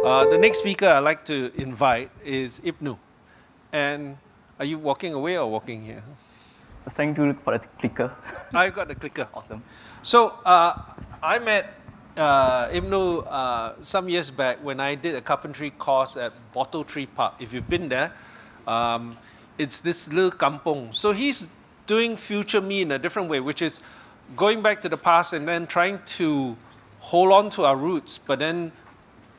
The next speaker I'd like to invite is Ibnur. And are you walking away or walking here? I was trying to look for a clicker. I've got the clicker. Awesome. So I met Ibnur some years back when I did a carpentry course at Bottle Tree Park. If you've been there, it's this little kampung. So he's doing FutureME in a different way, which is going back to the past and then trying to hold on to our roots, but then,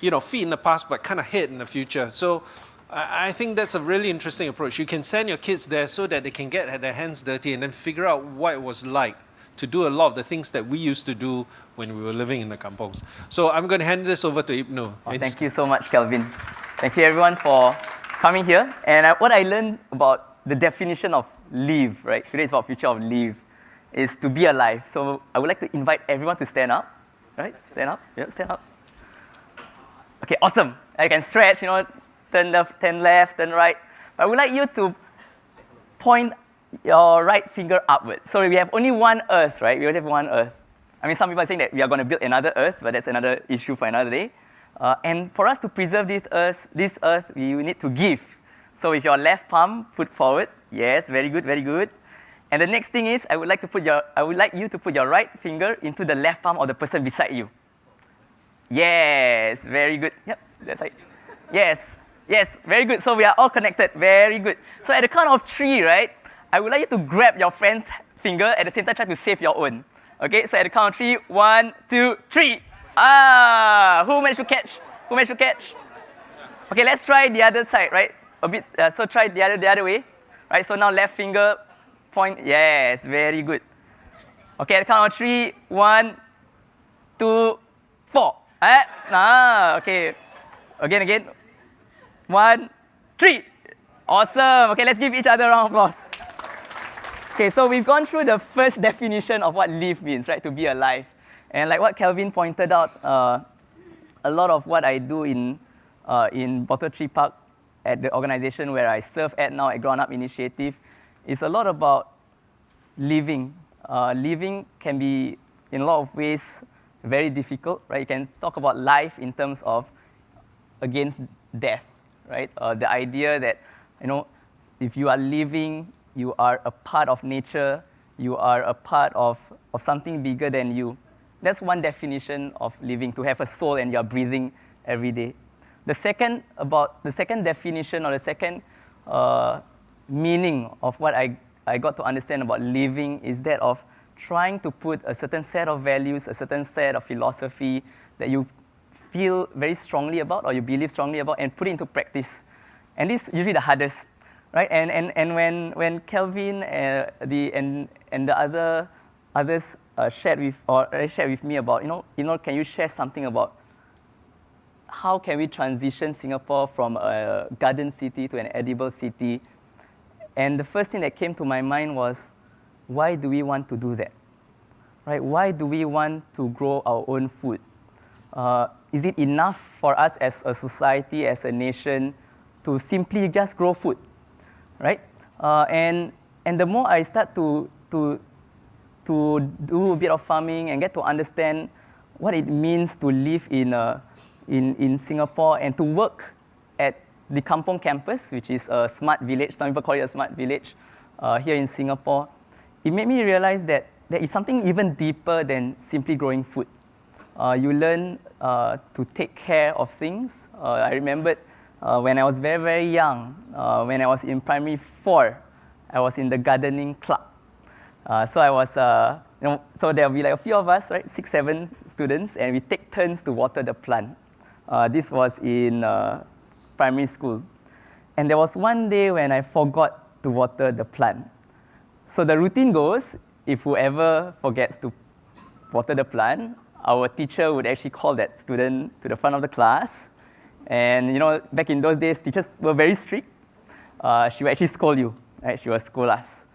you know, feet in the past, but kind of head in the future. So I think that's a really interesting approach. You can send your kids there so that they can get their hands dirty and then figure out what it was like to do a lot of the things that we used to do when we were living in the kampungs. So I'm going to hand this over to Ibnur. Oh, thank you so much, Kelvin. Thank you, everyone, for coming here. And what I learned about the definition of live, right? Today is about future of live, is to be alive. So I would like to invite everyone to stand up, right? Stand up, yeah, stand up. Okay, awesome. I can stretch, you know, turn left, turn right. But I would like you to point your right finger upwards. So we have only one earth, right? We only have one earth. I mean, some people are saying that we are going to build another earth, but that's another issue for another day. And for us to preserve this earth, we need to give. So with your left palm, put forward. Yes, very good, very good. And the next thing is, I would like you to put your right finger into the left palm of the person beside you. Yes, very good. Yep, that's right. Yes, yes, very good. So we are all connected. Very good. So at the count of 3, right, I would like you to grab your friend's finger at the same time try to save your own. Okay, so at the count of 3, 1, 2, 3. Who managed to catch? Who managed to catch? Okay, let's try the other side, right? A bit. So try the other way. Right. So now left finger point. Yes, very good. Okay, at the count of 3, 1, 2, 4. Okay. Again. 1, 3. Awesome. Okay, let's give each other a round of applause. Okay, so we've gone through the first definition of what live means, right? To be alive. And like what Kelvin pointed out, a lot of what I do in Bottle Tree Park at the organization where I serve at now, at Ground Up Initiative, is a lot about living. Living can be, in a lot of ways, very difficult, right? You can talk about life in terms of against death, right? The idea that, you know, if you are living, you are a part of nature, you are a part of something bigger than you. That's one definition of living, to have a soul and you're breathing every day. The second definition, or the second meaning of what I got to understand about living is that of trying to put a certain set of values, a certain set of philosophy that you feel very strongly about or you believe strongly about and put it into practice. And this is usually the hardest, right? And when Kelvin and the others shared with me about, you know, can you share something about how can we transition Singapore from a garden city to an edible city? And the first thing that came to my mind was, why do we want to do that? Right? Why do we want to grow our own food? Is it enough for us as a society, as a nation, to simply just grow food? Right? And the more I start to do a bit of farming and get to understand what it means to live in Singapore and to work at the Kampung campus, which is a smart village. Some people call it a smart village here in Singapore. It made me realize that there is something even deeper than simply growing food. You learn to take care of things. I remembered when I was very, very young, when I was in primary 4, I was in the gardening club. So I was, so there'll be like a few of us, right, 6, 7 students, and we take turns to water the plant. This was in primary school. And there was one day when I forgot to water the plant. So the routine goes, if whoever forgets to water the plant, our teacher would actually call that student to the front of the class. And, you know, back in those days, teachers were very strict. She would actually scold you, right? She would scold us,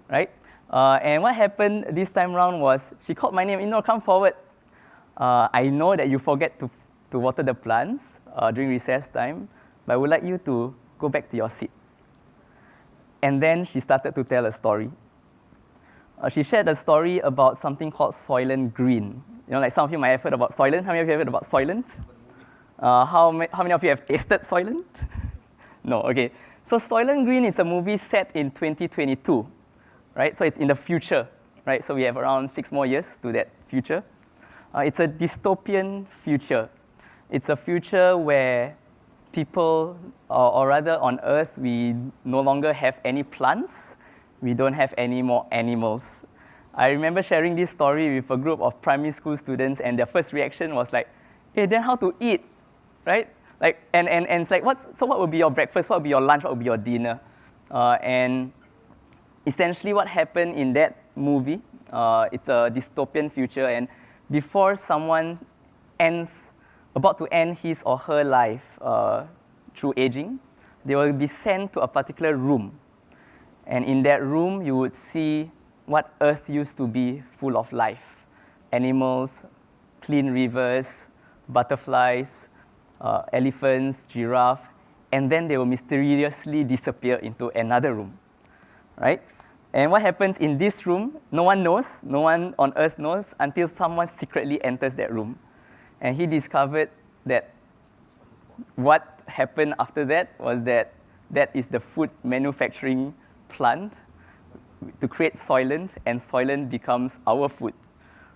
right? And what happened this time around was, she called my name, Ibnur, come forward. I know that you forget to water the plants during recess time, but I would like you to go back to your seat. And then she started to tell a story. She shared a story about something called Soylent Green. You know, like some of you might have heard about Soylent. How many of you have heard about Soylent? How many of you have tasted Soylent? No, okay. So Soylent Green is a movie set in 2022, right? So it's in the future, right? So we have around 6 more years to that future. It's a dystopian future. It's a future where people, or rather on Earth, we no longer have any plants. We don't have any more animals. I remember sharing this story with a group of primary school students, and their first reaction was like, hey, then how to eat, right? Like, and it's like, so what would be your breakfast? What would be your lunch? What would be your dinner? And essentially what happened in that movie, it's a dystopian future, and before someone about to end his or her life through aging, they will be sent to a particular room. And in that room, you would see what Earth used to be full of life. Animals, clean rivers, butterflies, elephants, giraffe, and then they will mysteriously disappear into another room, right? And what happens in this room, no one knows, no one on Earth knows, until someone secretly enters that room. And he discovered that what happened after that was that is the food manufacturing plant to create Soylent, and Soylent becomes our food,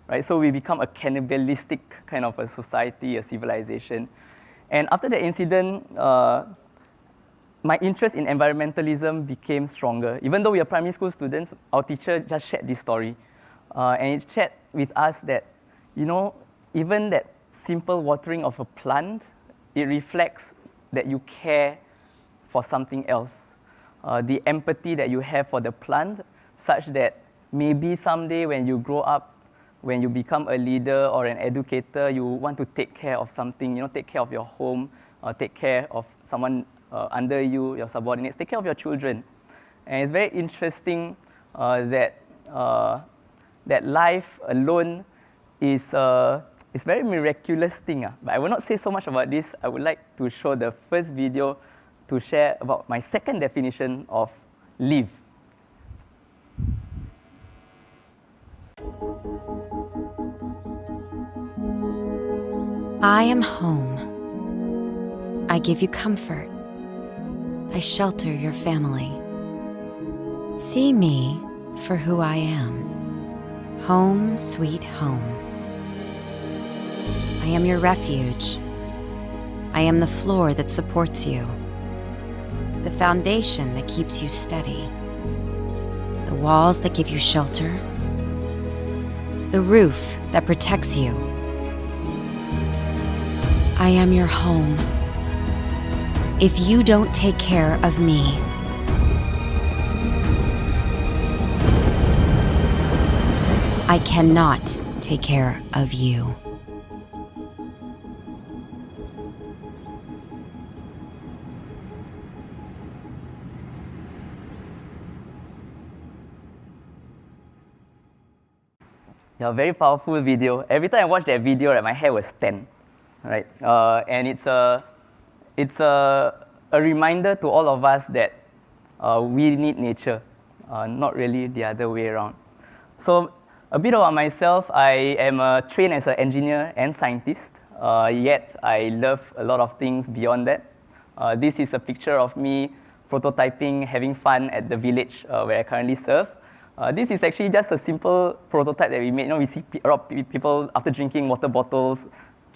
right? So we become a cannibalistic kind of a society, a civilization. And after the incident, my interest in environmentalism became stronger. Even though we are primary school students, our teacher just shared this story. And it shared with us that, even that simple watering of a plant, it reflects that you care for something else. The empathy that you have for the plant, such that maybe someday when you grow up, when you become a leader or an educator, you want to take care of something, take care of your home, take care of someone under you, your subordinates, take care of your children. And it's very interesting that life alone is very miraculous thing. But I will not say so much about this. I would like to show the first video to share about my second definition of live. I am home. I give you comfort. I shelter your family. See me for who I am. Home, sweet home. I am your refuge. I am the floor that supports you, the foundation that keeps you steady, the walls that give you shelter, the roof that protects you. I am your home. If you don't take care of me, I cannot take care of you. Yeah, very powerful video. Every time I watch that video, right, my hair was 10, right? And it's a reminder to all of us that we need nature, not really the other way around. So a bit about myself, I am trained as an engineer and scientist, yet I love a lot of things beyond that. This is a picture of me prototyping, having fun at the village where I currently serve. This is actually just a simple prototype that we made. We see a lot of people, after drinking water bottles,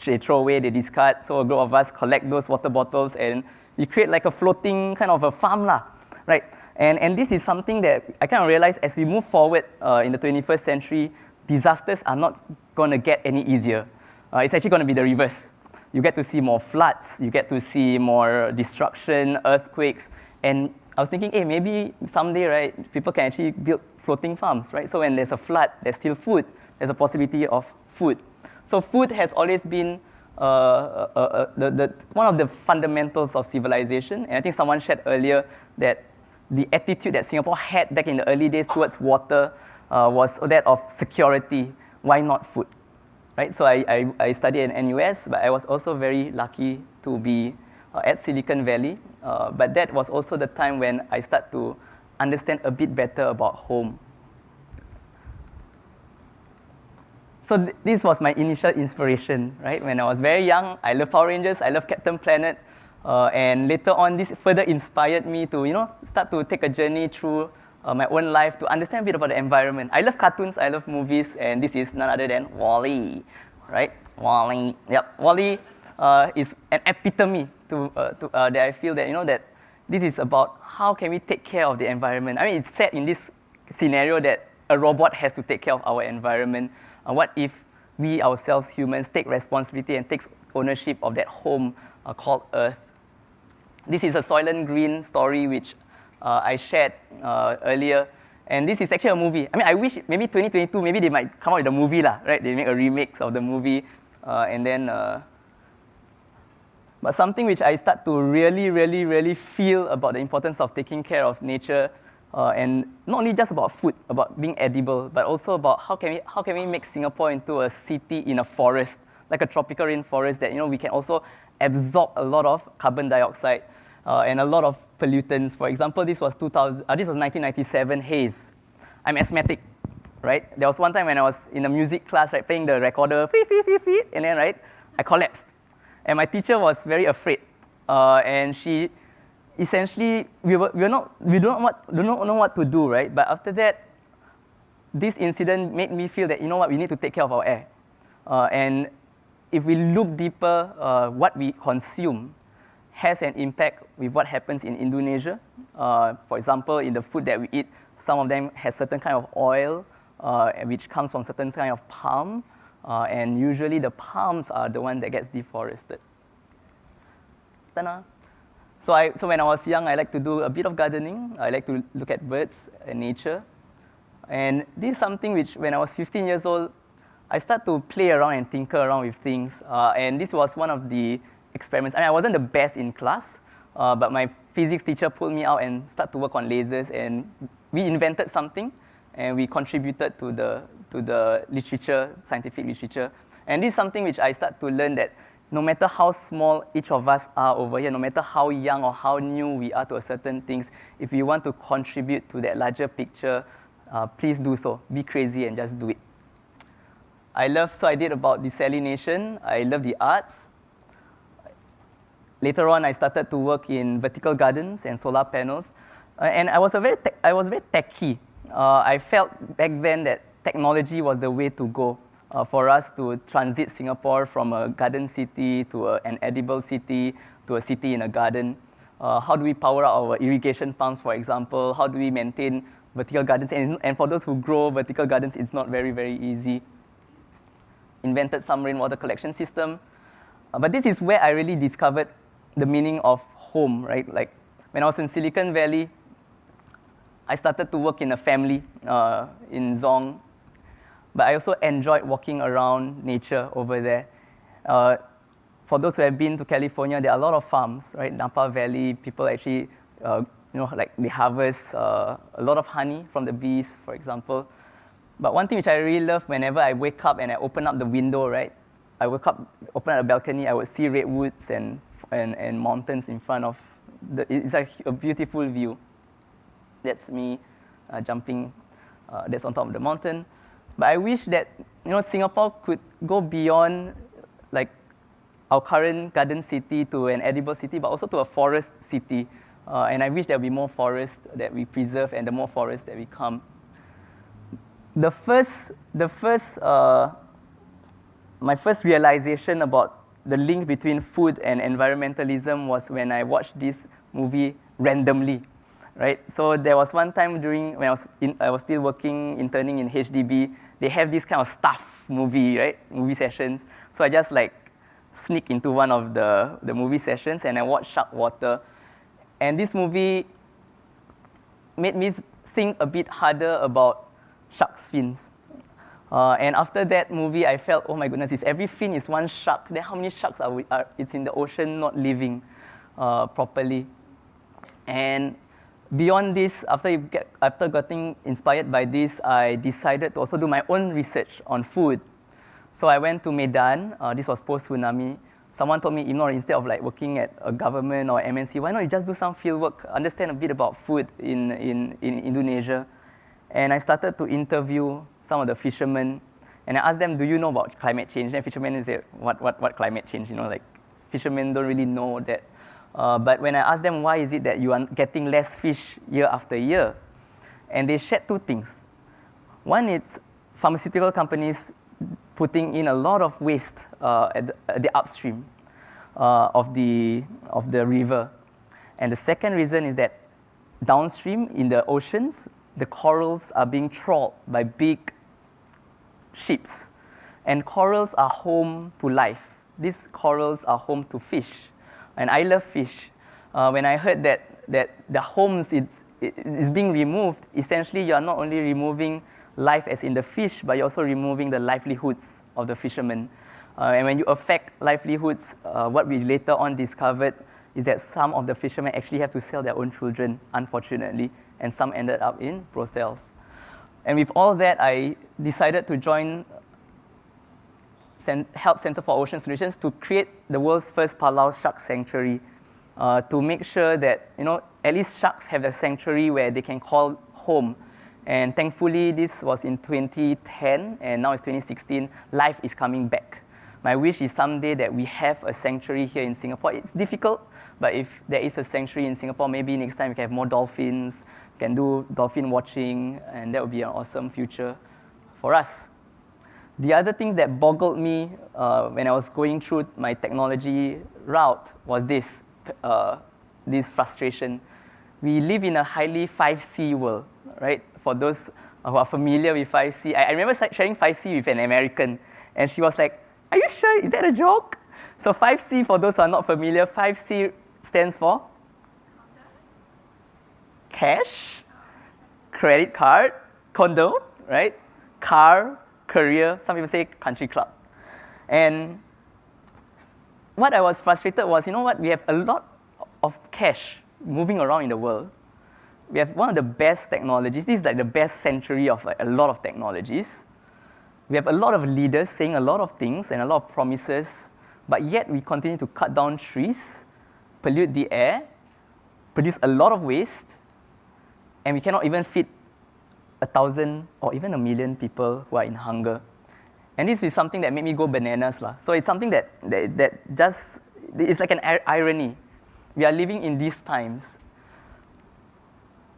they throw away, they discard. So a group of us collect those water bottles and we create like a floating kind of a farm, right? And this is something that I kind of realized as we move forward in the 21st century, disasters are not going to get any easier. It's actually going to be the reverse. You get to see more floods, you get to see more destruction, earthquakes, and I was thinking, hey, maybe someday, right, people can actually build floating farms, right? So when there's a flood, there's still food. There's a possibility of food. So food has always been one of the fundamentals of civilization. And I think someone shared earlier that the attitude that Singapore had back in the early days towards water was that of security. Why not food? Right? So I studied in NUS, but I was also very lucky to be at Silicon Valley. But that was also the time when I started to understand a bit better about home. So this was my initial inspiration, right? When I was very young, I loved Power Rangers, I loved Captain Planet, and later on, this further inspired me to, start to take a journey through my own life to understand a bit about the environment. I love cartoons, I love movies, and this is none other than WALL-E, right? WALL-E, yep. WALL-E is an epitome that I feel that, that this is about how can we take care of the environment. I mean, it's set in this scenario that a robot has to take care of our environment. What if we ourselves, humans, take responsibility and take ownership of that home called Earth? This is a Soylent Green story which I shared earlier. And this is actually a movie. I mean, I wish maybe 2022, maybe they might come out with a movie, right? They make a remix of the movie. But something which I start to really feel about the importance of taking care of nature, and not only just about food, about being edible, but also about how can we make Singapore into a city in a forest, like a tropical rainforest that we can also absorb a lot of carbon dioxide and a lot of pollutants. For example, this was 1997 haze. I'm asthmatic, right? There was one time when I was in a music class, right, playing the recorder, and then right, I collapsed. And my teacher was very afraid, and she essentially we don't know what to do, right? But after that, this incident made me feel that we need to take care of our air, and if we look deeper, what we consume has an impact with what happens in Indonesia. For example, in the food that we eat, some of them has certain kind of oil, which comes from certain kind of palm. And usually the palms are the one that gets deforested. Ta-da. So when I was young, I like to do a bit of gardening. I like to look at birds and nature. And this is something which, when I was 15 years old, I started to play around and tinker around with things. And this was one of the experiments. I mean, I wasn't the best in class, but my physics teacher pulled me out and started to work on lasers. And we invented something, and we contributed to the literature, scientific literature. And this is something which I start to learn that no matter how small each of us are over here, no matter how young or how new we are to a certain things, if we want to contribute to that larger picture, please do so. Be crazy and just do it. So I did about desalination. I love the arts. Later on, I started to work in vertical gardens and solar panels. And I was very techy. I felt back then that technology was the way to go for us to transit Singapore from a garden city to an edible city to a city in a garden. How do we power up our irrigation pumps, for example? How do we maintain vertical gardens? And for those who grow vertical gardens, it's not very easy. Invented some rainwater collection system. But this is where I really discovered the meaning of home, right? Like when I was in Silicon Valley, I started to work in a family in Zong, but I also enjoyed walking around nature over there. For those who have been to California, there are a lot of farms, right? Napa Valley, people actually, like they harvest a lot of honey from the bees, for example. But one thing which I really love, whenever I wake up and I open up the window, right? I wake up, open up the balcony, I would see redwoods and mountains in front of it's like a beautiful view. That's me jumping, that's on top of the mountain. But I wish that Singapore could go beyond like our current garden city to an edible city, but also to a forest city. And I wish there would be more forests that we preserve and the more forests that we come. My first realization about the link between food and environmentalism was when I watched this movie randomly. Right, so there was one time when I was still working, interning in HDB. They have this kind of staff movie, right? Movie sessions. So I just like sneak into one of the movie sessions and I watched Shark Water. And this movie made me think a bit harder about shark's fins. And after that movie, I felt, oh my goodness, if every fin is one shark, then how many sharks it's in the ocean not living properly? And beyond this, after getting inspired by this, I decided to also do my own research on food. So I went to Medan. This was post-tsunami. Someone told me, Ibnur, instead of like working at a government or MNC, why not you just do some field work, understand a bit about food in Indonesia? And I started to interview some of the fishermen. And I asked them, do you know about climate change? And fishermen said, what climate change? You know, like fishermen don't really know that. But when I asked them, why is it that you are getting less fish year after year? And they shared two things. One is pharmaceutical companies putting in a lot of waste at the upstream of the river. And the second reason is that downstream in the oceans, the corals are being trawled by big ships. And corals are home to life. These corals are home to fish. And I love fish. When I heard that the homes is being removed, essentially you are not only removing life as in the fish, but you're also removing the livelihoods of the fishermen. And when you affect livelihoods, what we later on discovered is that some of the fishermen actually have to sell their own children, unfortunately, and some ended up in brothels. And with all that, I decided to join Health Center for Ocean Solutions to create the world's first Palau shark sanctuary, to make sure that at least sharks have a sanctuary where they can call home. And thankfully, this was in 2010, and now it's 2016. Life is coming back. My wish is someday that we have a sanctuary here in Singapore. It's difficult, but if there is a sanctuary in Singapore, maybe next time we can have more dolphins, can do dolphin watching, and that would be an awesome future for us. The other things that boggled me when I was going through my technology route was this frustration. We live in a highly 5C world, right? For those who are familiar with 5C, I remember sharing 5C with an American, and she was like, "Are you sure? Is that a joke?" So 5C, for those who are not familiar, 5C stands for cash, credit card, condo, right? Car, career, some people say country club. And what I was frustrated was, we have a lot of cash moving around in the world. We have one of the best technologies. This is like the best century of a lot of technologies. We have a lot of leaders saying a lot of things and a lot of promises, but yet we continue to cut down trees, pollute the air, produce a lot of waste, and we cannot even feed 1,000 or even 1,000,000 people who are in hunger. And this is something that made me go bananas. So it's something that just, it's like an irony. We are living in these times.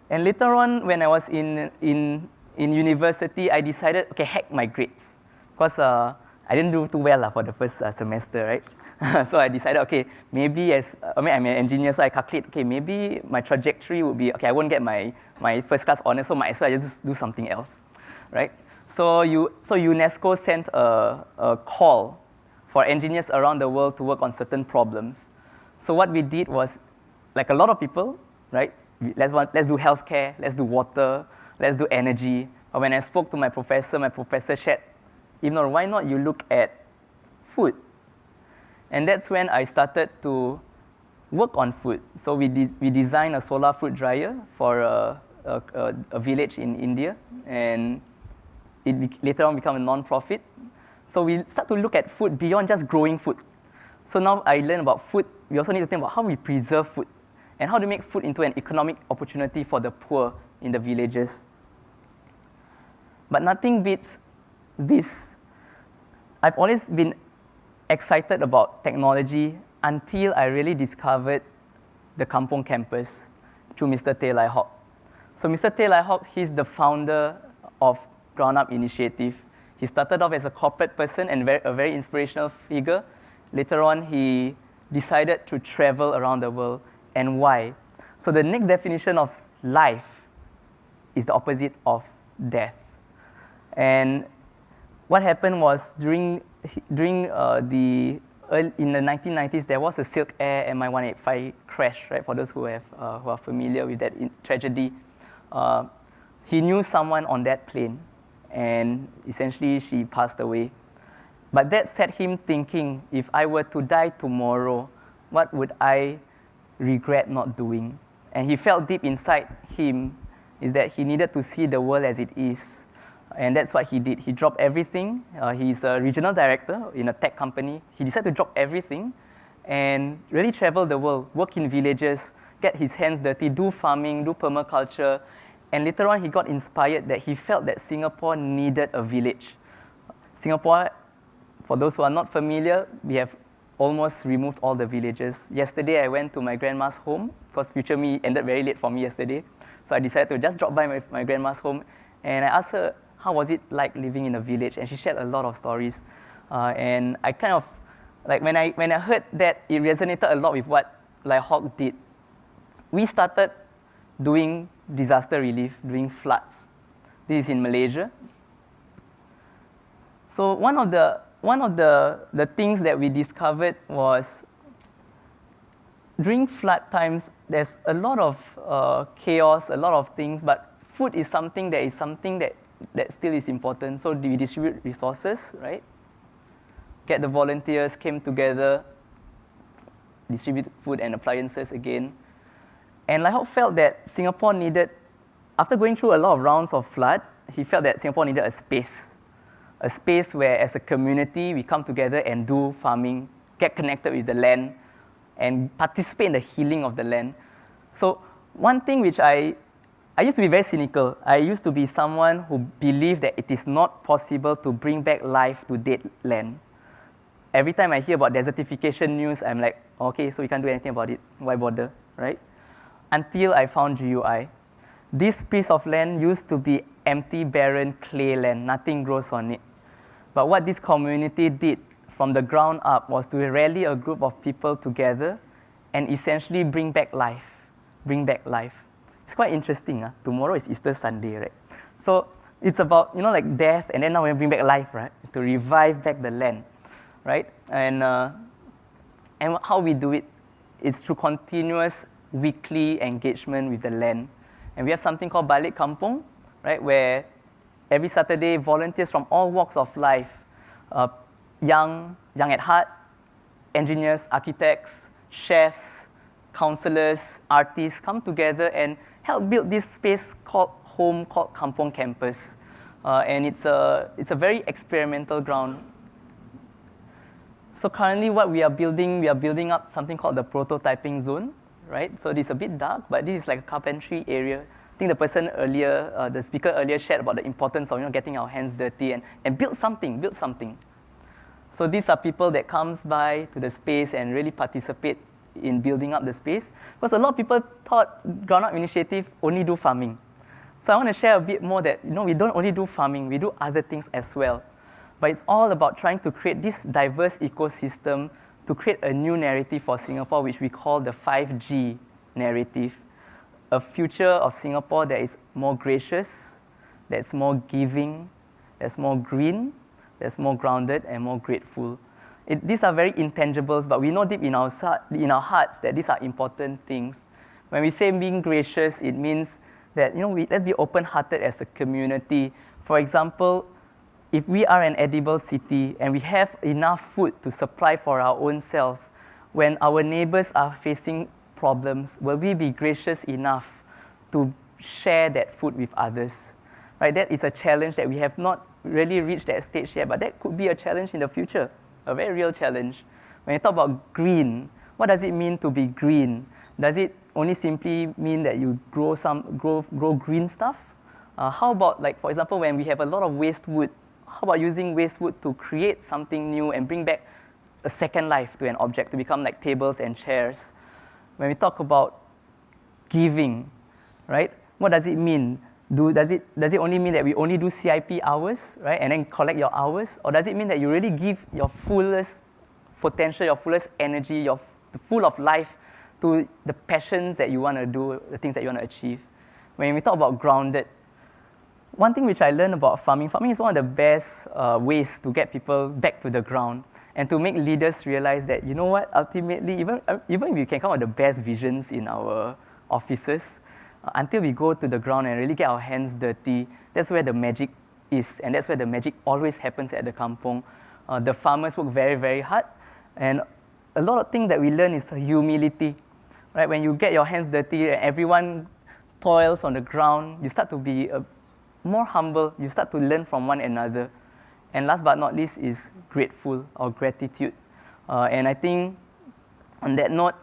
And later on, when I was in university, I decided, okay, heck my grades. Because I didn't do too well for the first semester, right? So I decided, okay, maybe I'm an engineer, so I calculate, okay, maybe my trajectory would be, okay, I won't get my first class honors, so might as well I just do something else, right? So UNESCO sent a call for engineers around the world to work on certain problems. So what we did was, like a lot of people, right? Let's do healthcare, let's do water, let's do energy. But when I spoke to my professor shared, Ibnur, why not you look at food? And that's when I started to work on food. So we designed a solar fruit dryer for a village in India, and it later on became a non-profit. So we start to look at food beyond just growing food. So now I learned about food. We also need to think about how we preserve food and how to make food into an economic opportunity for the poor in the villages. But nothing beats this. I've always been excited about technology until I really discovered the Kampung campus through Mr. Teh Lai Hock. So Mr. Teh Lai Hock, he's the founder of Ground Up Initiative. He started off as a corporate person and a very inspirational figure. Later on, he decided to travel around the world. And why? So the next definition of life is the opposite of death. And what happened was in the 1990s, there was a Silk Air MI185 crash, right? For those who are familiar with that tragedy, he knew someone on that plane, and essentially she passed away. But that set him thinking, if I were to die tomorrow, what would I regret not doing? And he felt deep inside him is that he needed to see the world as it is. And that's what he did. He dropped everything. He's a regional director in a tech company. He decided to drop everything and really travel the world, work in villages, get his hands dirty, do farming, do permaculture. And later on, he got inspired that he felt that Singapore needed a village. Singapore, for those who are not familiar, we have almost removed all the villages. Yesterday, I went to my grandma's home because FutureME ended very late for me yesterday. So I decided to just drop by my grandma's home, and I asked her, how was it like living in a village? And she shared a lot of stories. And I kind of, like when I heard that, it resonated a lot with what Hawk did. We started doing disaster relief, doing floods. This is in Malaysia. So one of the things that we discovered was during flood times, there's a lot of chaos, a lot of things, but food is something that still is important. So we distribute resources, right? Get the volunteers, came together, distribute food and appliances again. And Lai Hok felt that Singapore needed, after going through a lot of rounds of flood, he felt that Singapore needed a space where as a community we come together and do farming, get connected with the land, and participate in the healing of the land. So one thing which I used to be very cynical. I used to be someone who believed that it is not possible to bring back life to dead land. Every time I hear about desertification news, I'm like, okay, so we can't do anything about it. Why bother, right? Until I found GUI. This piece of land used to be empty, barren clay land. Nothing grows on it. But what this community did from the ground up was to rally a group of people together and essentially bring back life. It's quite interesting. Tomorrow is Easter Sunday, right? So it's about, like death, and then now we bring back life, right? To revive back the land, right? And how we do it, it's through continuous weekly engagement with the land. And we have something called Balik Kampung, right? Where every Saturday, volunteers from all walks of life, young at heart, engineers, architects, chefs, counselors, artists come together and help build this space called Kampung Campus. And it's a very experimental ground. So currently what we are building up something called the prototyping zone, right? So this is a bit dark, but this is like a carpentry area. I think the person earlier, the speaker earlier shared about the importance of getting our hands dirty and build something. So these are people that comes by to the space and really participate in building up the space. Because a lot of people thought Ground Up Initiative only do farming. So I want to share a bit more that we don't only do farming, we do other things as well. But it's all about trying to create this diverse ecosystem to create a new narrative for Singapore, which we call the 5G narrative. A future of Singapore that is more gracious, that's more giving, that's more green, that's more grounded and more grateful. These are very intangibles, but we know deep in our hearts that these are important things. When we say being gracious, it means that let's be open-hearted as a community. For example, if we are an edible city and we have enough food to supply for our own selves, when our neighbors are facing problems, will we be gracious enough to share that food with others? Right? That is a challenge that we have not really reached that stage yet, but that could be a challenge in the future, a very real challenge. When you talk about green, what does it mean to be green? Does it only simply mean that you grow green stuff? How about, like, for example, when we have a lot of waste wood, how about using waste wood to create something new and bring back a second life to an object to become like tables and chairs? When we talk about giving, right? What does it mean? Does it only mean that we only do CIP hours, right, and then collect your hours? Or does it mean that you really give your fullest potential, your fullest energy, the full of life to the passions that you want to do, the things that you want to achieve? When we talk about grounded, one thing which I learned about farming is one of the best ways to get people back to the ground and to make leaders realize that, ultimately, even if we can come up with the best visions in our offices, until we go to the ground and really get our hands dirty, that's where the magic is, and that's where the magic always happens at the kampung. The farmers work very, very hard, and a lot of things that we learn is humility. Right? When you get your hands dirty and everyone toils on the ground, you start to be more humble, you start to learn from one another. And last but not least is grateful or gratitude. And I think on that note,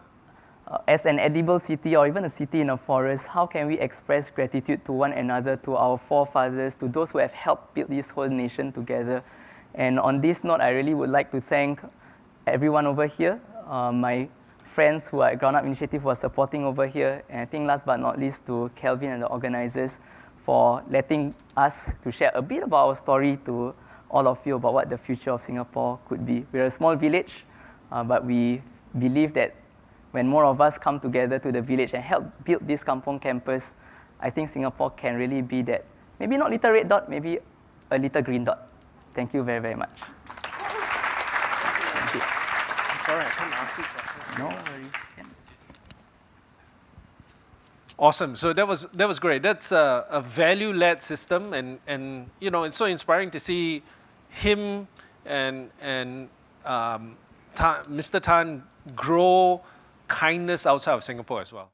as an edible city or even a city in a forest, how can we express gratitude to one another, to our forefathers, to those who have helped build this whole nation together? And on this note, I really would like to thank everyone over here, my friends who are at Ground Up Initiative who are supporting over here, and I think last but not least to Kelvin and the organizers for letting us to share a bit about our story to all of you about what the future of Singapore could be. We're a small village, but we believe that when more of us come together to the village and help build this Kampung campus, I think Singapore can really be that, maybe not little red dot, maybe a little green dot. Thank you very, very much. Thank you. I'm sorry, I couldn't ask you questions. No worries. Awesome. So that was great. That's a value-led system, and you know, it's so inspiring to see him and Mr. Tan grow kindness outside of Singapore as well.